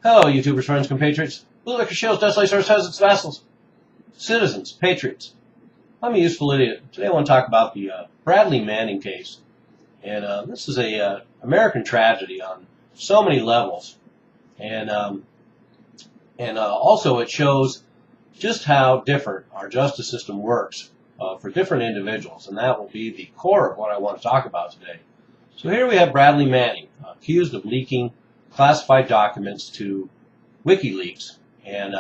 Hello, YouTubers, friends, compatriots. Blue Liquor Shills, Desolations, Peasants, Vassals, Citizens, Patriots. I'm a useful idiot. Today I want to talk about the Bradley Manning case. And this is a American tragedy on so many levels. And also it shows just how different our justice system works for different individuals. And that will be the core of what I want to talk about today. So here we have Bradley Manning, accused of leaking classified documents to Wikileaks, and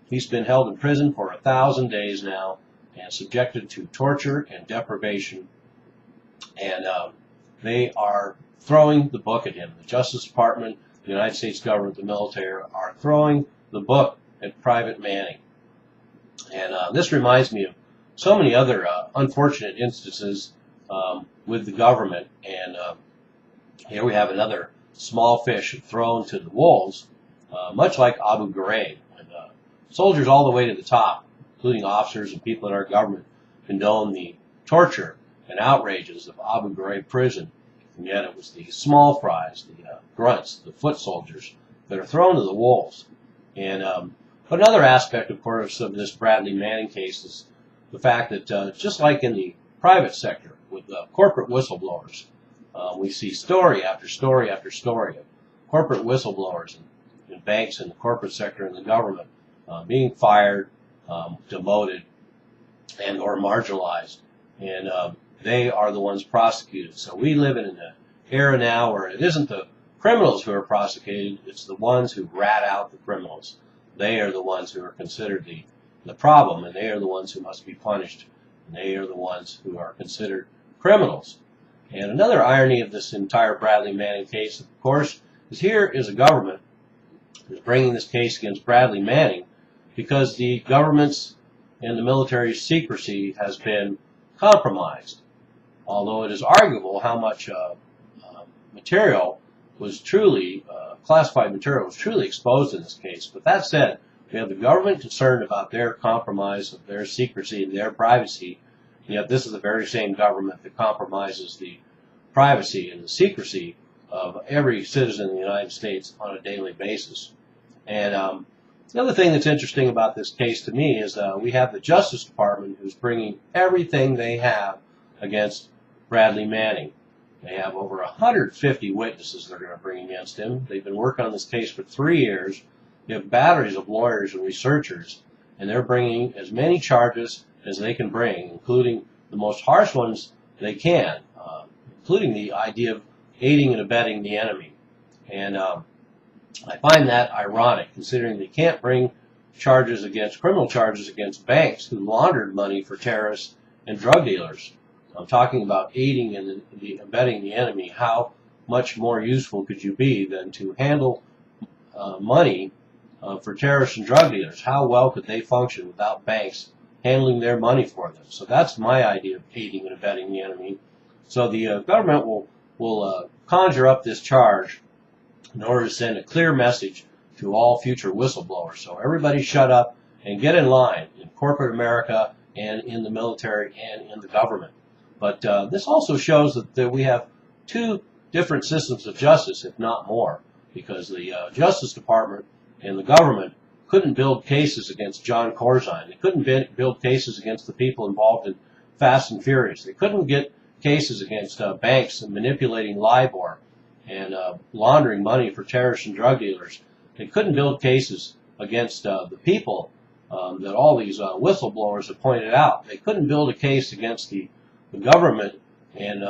he's been held in prison for 1,000 days now and subjected to torture and deprivation, and they are throwing the book at him. The Justice Department, the United States government, the military are throwing the book at Private Manning. And this reminds me of so many other unfortunate instances with the government, and here we have another small fish thrown to the wolves, much like Abu Gharaib, when soldiers all the way to the top, including officers and people in our government, condone the torture and outrages of Abu Gharaib prison, and yet it was the small fries, the grunts, the foot soldiers that are thrown to the wolves. And but another aspect, of course, of this Bradley Manning case is the fact that just like in the private sector with corporate whistleblowers, we see story after story after story of corporate whistleblowers in banks and the corporate sector and the government being fired, demoted, and or marginalized. And they are the ones prosecuted. So we live in an era now where it isn't the criminals who are prosecuted, it's the ones who rat out the criminals. They are the ones who are considered the problem, and they are the ones who must be punished. And they are the ones who are considered criminals. And another irony of this entire Bradley Manning case, of course, is here is a government who's bringing this case against Bradley Manning because the government's and the military's secrecy has been compromised. Although it is arguable how much material was truly, classified material was truly exposed in this case. But that said, we have the government concerned about their compromise of their secrecy and their privacy. Yet this is the very same government that compromises the privacy and the secrecy of every citizen in the United States on a daily basis. And the other thing that's interesting about this case to me is we have the Justice Department who's bringing everything they have against Bradley Manning. They have over 150 witnesses they're going to bring against him. They've been working on this case for 3 years. They have batteries of lawyers and researchers, and they're bringing as many charges as they can bring, including the most harsh ones they can, including the idea of aiding and abetting the enemy. And I find that ironic, considering they can't bring criminal charges against banks who laundered money for terrorists and drug dealers. I'm talking about aiding and abetting the enemy. How much more useful could you be than to handle money for terrorists and drug dealers? How well could they function without banks handling their money for them? So that's my idea of aiding and abetting the enemy. So the government will conjure up this charge in order to send a clear message to all future whistleblowers. So everybody shut up and get in line in corporate America and in the military and in the government. But this also shows that we have two different systems of justice, if not more, because the Justice Department and the government couldn't build cases against Jon Corzine. They couldn't build cases against the people involved in Fast and Furious. They couldn't get cases against banks and manipulating LIBOR and laundering money for terrorists and drug dealers. They couldn't build cases against the people that all these whistleblowers have pointed out. They couldn't build a case against the government and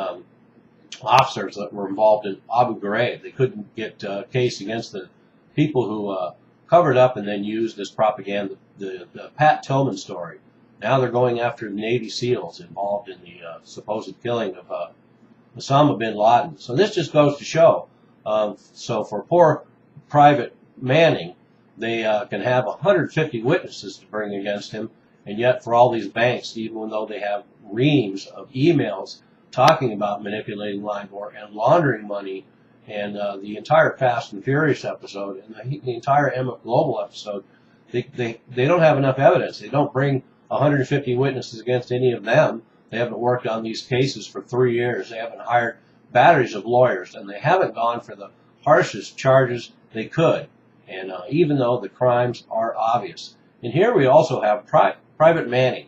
officers that were involved in Abu Gharaib. They couldn't get a case against the people who covered up and then used as propaganda the Pat Tillman story. Now they're going after the Navy SEALs involved in the supposed killing of Osama bin Laden. So this just goes to show. So for poor Private Manning, they can have 150 witnesses to bring against him, and yet for all these banks, even though they have reams of emails talking about manipulating LIBOR and laundering money, and the entire Fast and Furious episode and the entire Emmett Global episode, they don't have enough evidence. They don't bring 150 witnesses against any of them. They haven't worked on these cases for 3 years. They haven't hired batteries of lawyers, and they haven't gone for the harshest charges they could. and even though the crimes are obvious. And here we also have Private Manning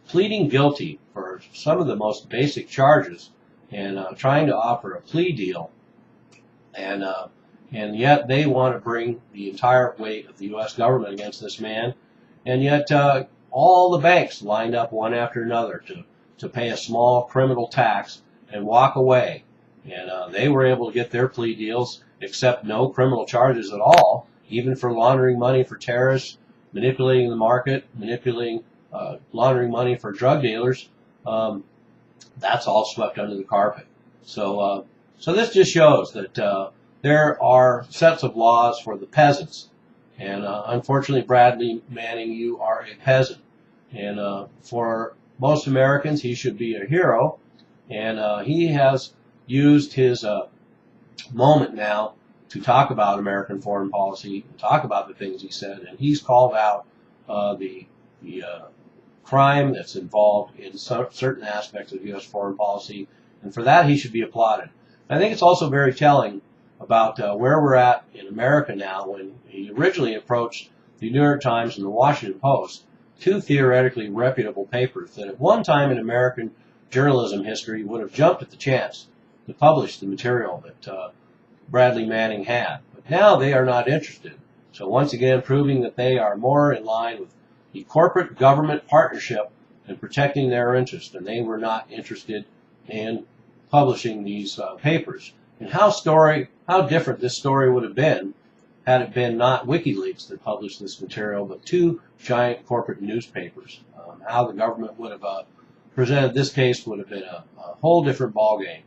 pleading guilty for some of the most basic charges and trying to offer a plea deal, and yet they want to bring the entire weight of the U.S. government against this man, and yet all the banks lined up one after another to pay a small criminal tax and walk away. And they were able to get their plea deals, accept no criminal charges at all, even for laundering money for terrorists, manipulating the market, laundering money for drug dealers. That's all swept under the carpet. So this just shows that there are sets of laws for the peasants. And unfortunately, Bradley Manning, you are a peasant. And for most Americans, he should be a hero. And he has used his moment now to talk about American foreign policy, and talk about the things he said. And he's called out the crime that's involved in certain aspects of U.S. foreign policy. And for that, he should be applauded. I think it's also very telling about where we're at in America now. When he originally approached the New York Times and the Washington Post, two theoretically reputable papers that at one time in American journalism history would have jumped at the chance to publish the material that Bradley Manning had. But now they are not interested. So once again, proving that they are more in line with the corporate government partnership and protecting their interests, and they were not interested in publishing these papers. And how different this story would have been had it been not Wikileaks that published this material, but two giant corporate newspapers. How the government would have presented this case would have been a whole different ballgame.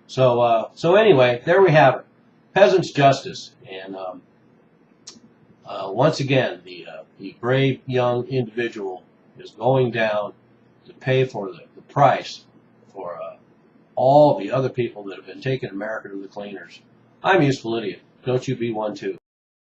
So anyway, there we have it. Peasants' justice. And once again, the brave young individual is going down to pay for the price for all the other people that have been taking America to the cleaners. I'm a useful idiot. Don't you be one too.